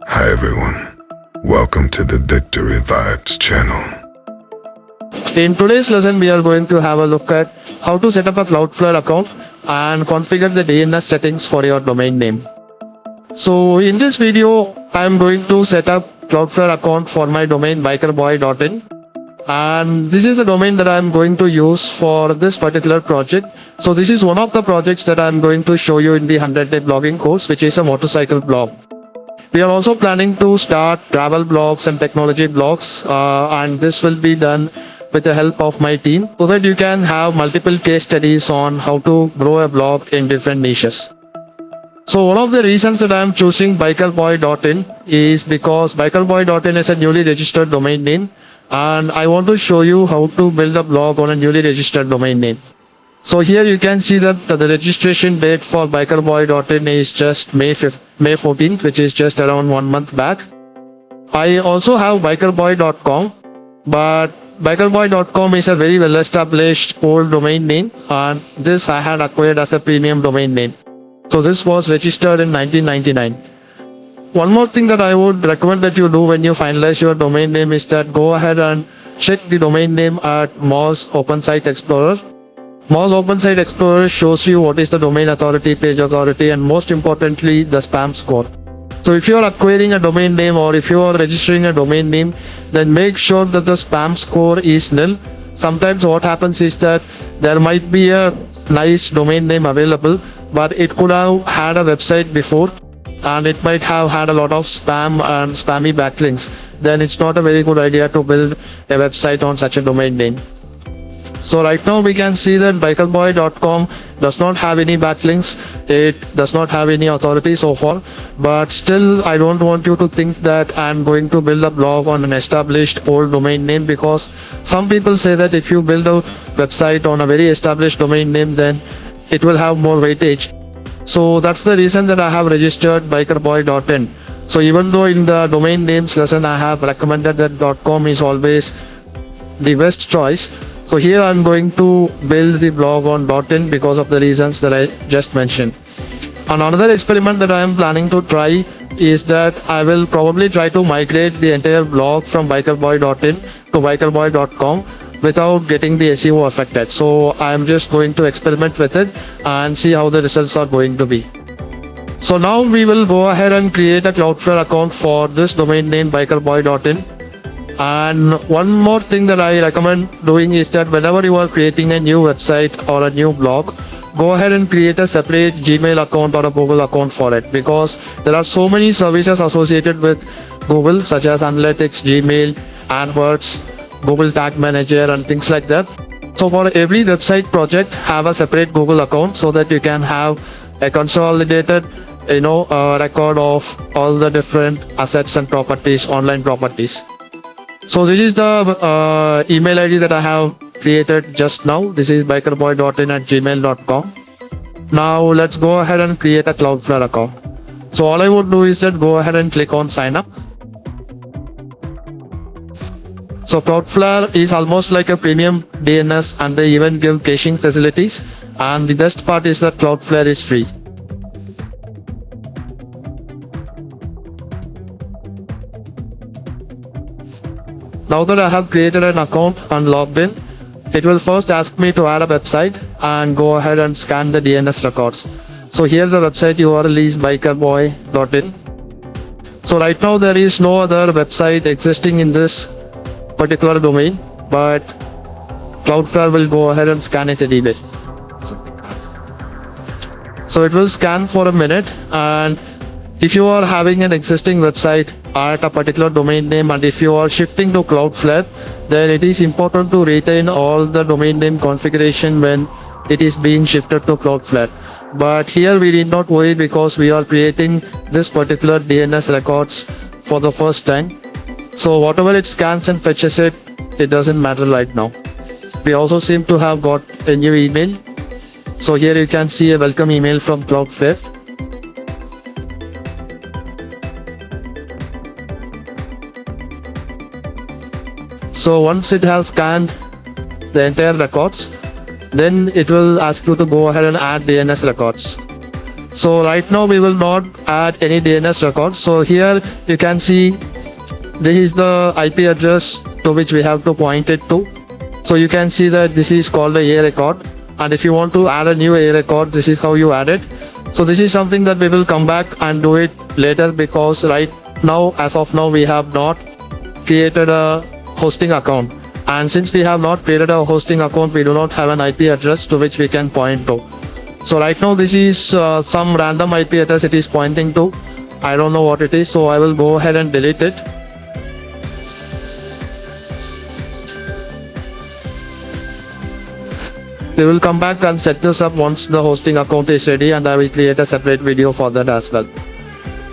Hi everyone, welcome to the VictoryVibes channel. In today's lesson, we are going to have a look at how to set up a CloudFlare account and configure the DNS settings for your domain name. So in this video, I am going to set up CloudFlare account for my domain bikerboy.in, and this is the domain that I am going to use for this particular project. So this is one of the projects that I am going to show you in the 100-day blogging course, which is a motorcycle blog. We are also planning to start travel blogs and technology blogs, and this will be done with the help of my team so that you can have multiple case studies on how to grow a blog in different niches. So one of the reasons that I am choosing bikerboy.in is because bikerboy.in is a newly registered domain name, and I want to show you how to build a blog on a newly registered domain name. So here you can see that the registration date for bikerboy.in is just May 14th, which is just around 1 month back. I also have bikerboy.com, but bikerboy.com is a very well established old domain name, and this I had acquired as a premium domain name. So this was registered in 1999. One more thing that I would recommend that you do when you finalize your domain name is that go ahead and check the domain name at Moz Open Site Explorer. Moz Open Site Explorer shows you what is the domain authority, page authority, and most importantly, the spam score. So if you are acquiring a domain name or if you are registering a domain name, then make sure that the spam score is nil. Sometimes what happens is that there might be a nice domain name available, but it could have had a website before and it might have had a lot of spam and spammy backlinks. Then it's not a very good idea to build a website on such a domain name. So right now we can see that bikerboy.com does not have any backlinks, it does not have any authority so far, but still I don't want you to think that I'm going to build a blog on an established old domain name, because some people say that if you build a website on a very established domain name, then it will have more weightage. So that's the reason that I have registered bikerboy.in. So even though in the domain names lesson I have recommended that .com is always the best choice, so here I'm going to build the blog on .in because of the reasons that I just mentioned. And another experiment that I am planning to try is that I will probably try to migrate the entire blog from bikerboy.in to bikerboy.com without getting the SEO affected. So I'm just going to experiment with it and see how the results are going to be. So now we will go ahead and create a CloudFlare account for this domain name bikerboy.in. And one more thing that I recommend doing is that whenever you are creating a new website or a new blog, go ahead and create a separate Gmail account or a Google account for it, because there are so many services associated with Google, such as Analytics, Gmail, AdWords, Google Tag Manager, and things like that. So for every website project, have a separate Google account so that you can have a consolidated record of all the different assets and properties, online properties. So this is the email ID that I have created just now. This is bikerboy.in@gmail.com. Now let's go ahead and create a CloudFlare account. So all I would do is that go ahead and click on sign up. So CloudFlare is almost like a premium DNS, and they even give caching facilities. And the best part is that CloudFlare is free. Now that I have created an account and logged in, it will first ask me to add a website and go ahead and scan the DNS records. So here the website URL is bikerboy.in. So right now there is no other website existing in this particular domain, but CloudFlare will go ahead and scan it anyway. So it will scan for a minute, and if you are having an existing website at a particular domain name and if you are shifting to CloudFlare, then it is important to retain all the domain name configuration when it is being shifted to CloudFlare. But here we need not worry, because we are creating this particular DNS records for the first time. So whatever it scans and fetches it doesn't matter right now. We also seem to have got a new email. So here you can see a welcome email from CloudFlare. So once it has scanned the entire records, then it will ask you to go ahead and add DNS records. So right now we will not add any DNS records. So here you can see this is the IP address to which we have to point it to. So you can see that this is called a record, and if you want to add a new record, this is how you add it. So this is something that we will come back and do it later, because right now, as of now, we have not created a hosting account, and since we have not created a hosting account, we do not have an IP address to which we can point to. So right now this is some random IP address it is pointing to. I don't know what it is, so I will go ahead and delete it. We will come back and set this up once the hosting account is ready, and I will create a separate video for that as well.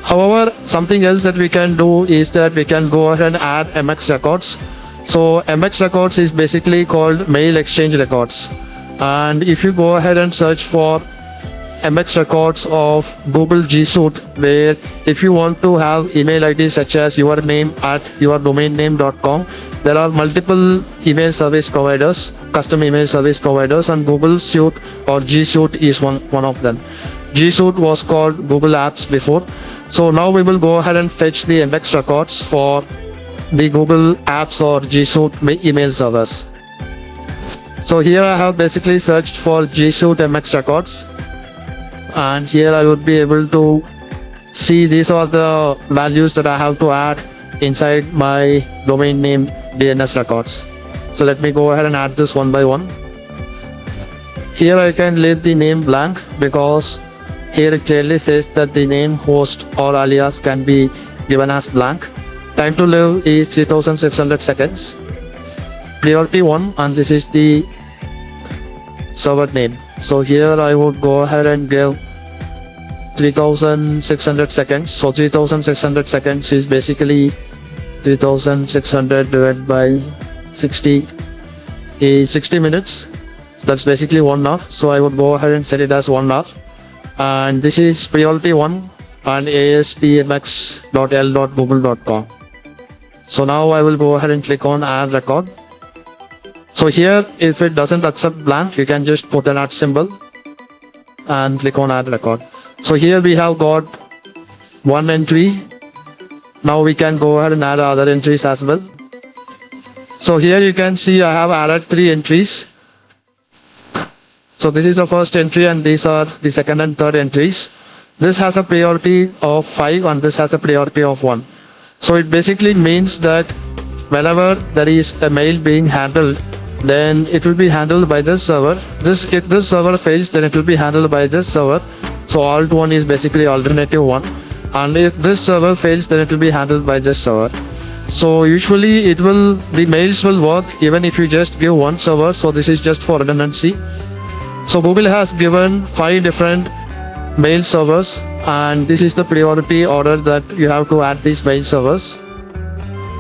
However, something else that we can do is that we can go ahead and add MX records. So MX records is basically called mail exchange records, and if you go ahead and search for MX records of Google G Suite, where if you want to have email ID such as your name at yourdomainname.com, there are multiple email service providers, custom email service providers, and Google Suite or G Suite is one of them. G Suite was called Google Apps before. So now we will go ahead and fetch the MX records for the Google Apps or G Suite email servers. So here I have basically searched for G Suite MX records, and here I would be able to see these are the values that I have to add inside my domain name DNS records. So let me go ahead and add this one by one. Here I can leave the name blank, because here it clearly says that the name, host or alias can be given as blank. Time to live is 3600 seconds. Priority 1, and this is the server name. So here I would go ahead and give 3600 seconds. So 3600 seconds is basically 3600 divided by 60 is 60 minutes. So that's basically 1 hour. So I would go ahead and set it as 1 hour. And this is priority 1 and aspmx.l.google.com. So now I will go ahead and click on add record. So here, if it doesn't accept blank, you can just put an @ symbol and click on add record. So here we have got one entry. Now we can go ahead and add other entries as well. So here you can see I have added 3 entries. So this is the first entry, and these are the second and third entries. This has a priority of 5 and this has a priority of 1. So it basically means that whenever there is a mail being handled, then it will be handled by this server. If this server fails, then it will be handled by this server. So alt 1 is basically alternative 1. And if this server fails, then it will be handled by this server. So usually the mails will work even if you just give one server. So this is just for redundancy. So Google has given 5 different mail servers, and this is the priority order that you have to add these mail servers.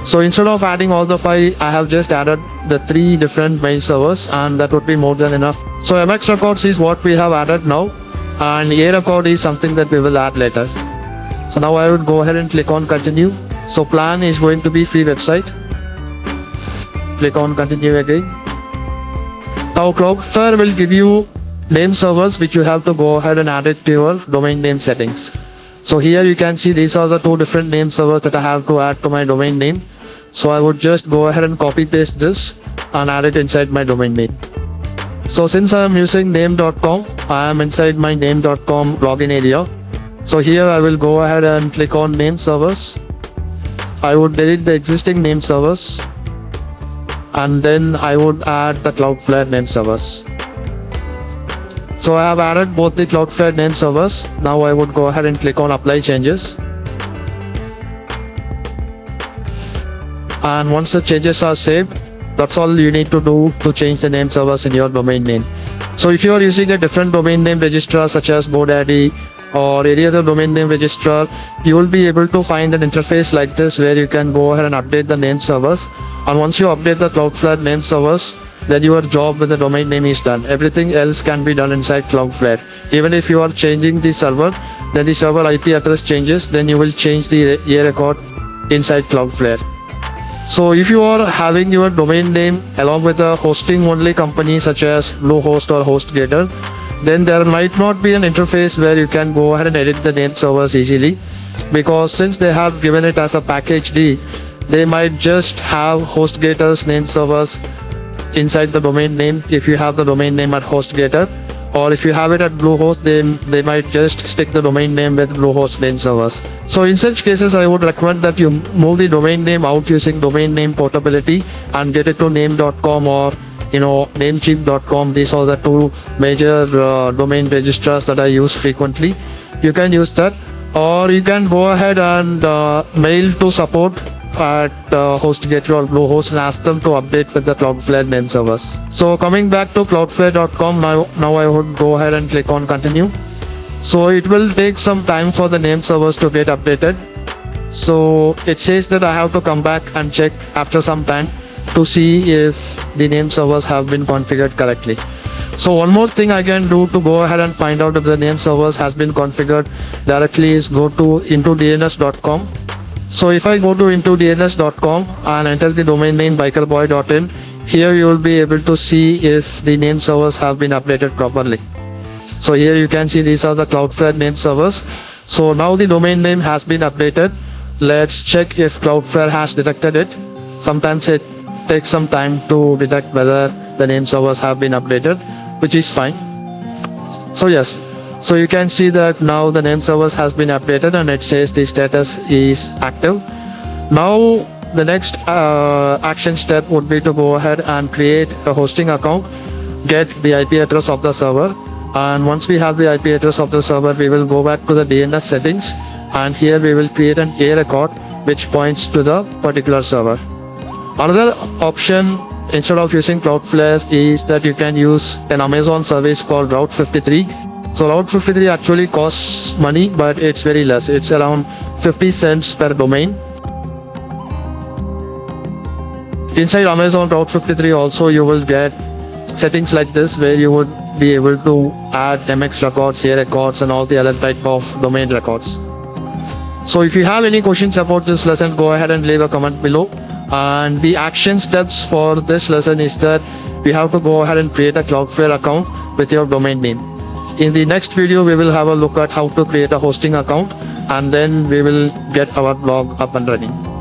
So instead of adding all the 5, I have just added the 3 different mail servers, and that would be more than enough. So MX records is what we have added now, and A record is something that we will add later. So now I would go ahead and click on continue. So plan is going to be free website. Click on continue again. Now CloudFlare will give you name servers which you have to go ahead and add it to your domain name settings. So here you can see these are the 2 different name servers that I have to add to my domain name. So I would just go ahead and copy paste this and add it inside my domain name. So since I am using name.com, I am inside my name.com login area. So here I will go ahead and click on name servers. I would delete the existing name servers, and then I would add the CloudFlare name servers. So I have added both the CloudFlare name servers. Now I would go ahead and click on apply changes. And once the changes are saved, that's all you need to do to change the name servers in your domain name. So if you are using a different domain name registrar such as GoDaddy or any other domain name registrar, you will be able to find an interface like this where you can go ahead and update the name servers. And once you update the CloudFlare name servers, then your job with the domain name is done. Everything else can be done inside CloudFlare. Even if you are changing the server, then the server IP address changes, then you will change the A record inside CloudFlare. So if you are having your domain name along with a hosting only company such as Bluehost or HostGator, then there might not be an interface where you can go ahead and edit the name servers easily, because since they have given it as a package D, they might just have HostGator's name servers inside the domain name if you have the domain name at HostGator, or if you have it at Bluehost, they might just stick the domain name with Bluehost name servers. So in such cases, I would recommend that you move the domain name out using domain name portability and get it to name.com or namecheap.com. These are the two major domain registrars that I use frequently. You can use that, or you can go ahead and mail to support at HostGator or Bluehost and ask them to update with the CloudFlare name servers. So coming back to cloudflare.com, now I would go ahead and click on continue. So it will take some time for the name servers to get updated. So it says that I have to come back and check after some time to see if the name servers have been configured correctly. So one more thing I can do to go ahead and find out if the name servers has been configured directly is go to intodns.com. So if I go to intodns.com and enter the domain name bikerboy.in, here you will be able to see if the name servers have been updated properly. So here you can see these are the Cloudflare name servers. So now the domain name has been updated. Let's check if Cloudflare has detected it. Sometimes it takes some time to detect whether the name servers have been updated, which is fine. So yes, so you can see that now the name servers has been updated and it says the status is active. Now the next action step would be to go ahead and create a hosting account, get the IP address of the server, and once we have the IP address of the server, we will go back to the DNS settings, and here we will create an A record which points to the particular server. Another option instead of using Cloudflare is that you can use an Amazon service called Route 53. So Route 53 actually costs money, but it's very less. It's around 50 cents per domain. Inside Amazon Route 53 also you will get settings like this where you would be able to add MX records, A records and all the other type of domain records. So if you have any questions about this lesson, go ahead and leave a comment below. And the action steps for this lesson is that we have to go ahead and create a Cloudflare account with your domain name. In the next video, we will have a look at how to create a hosting account, and then we will get our blog up and running.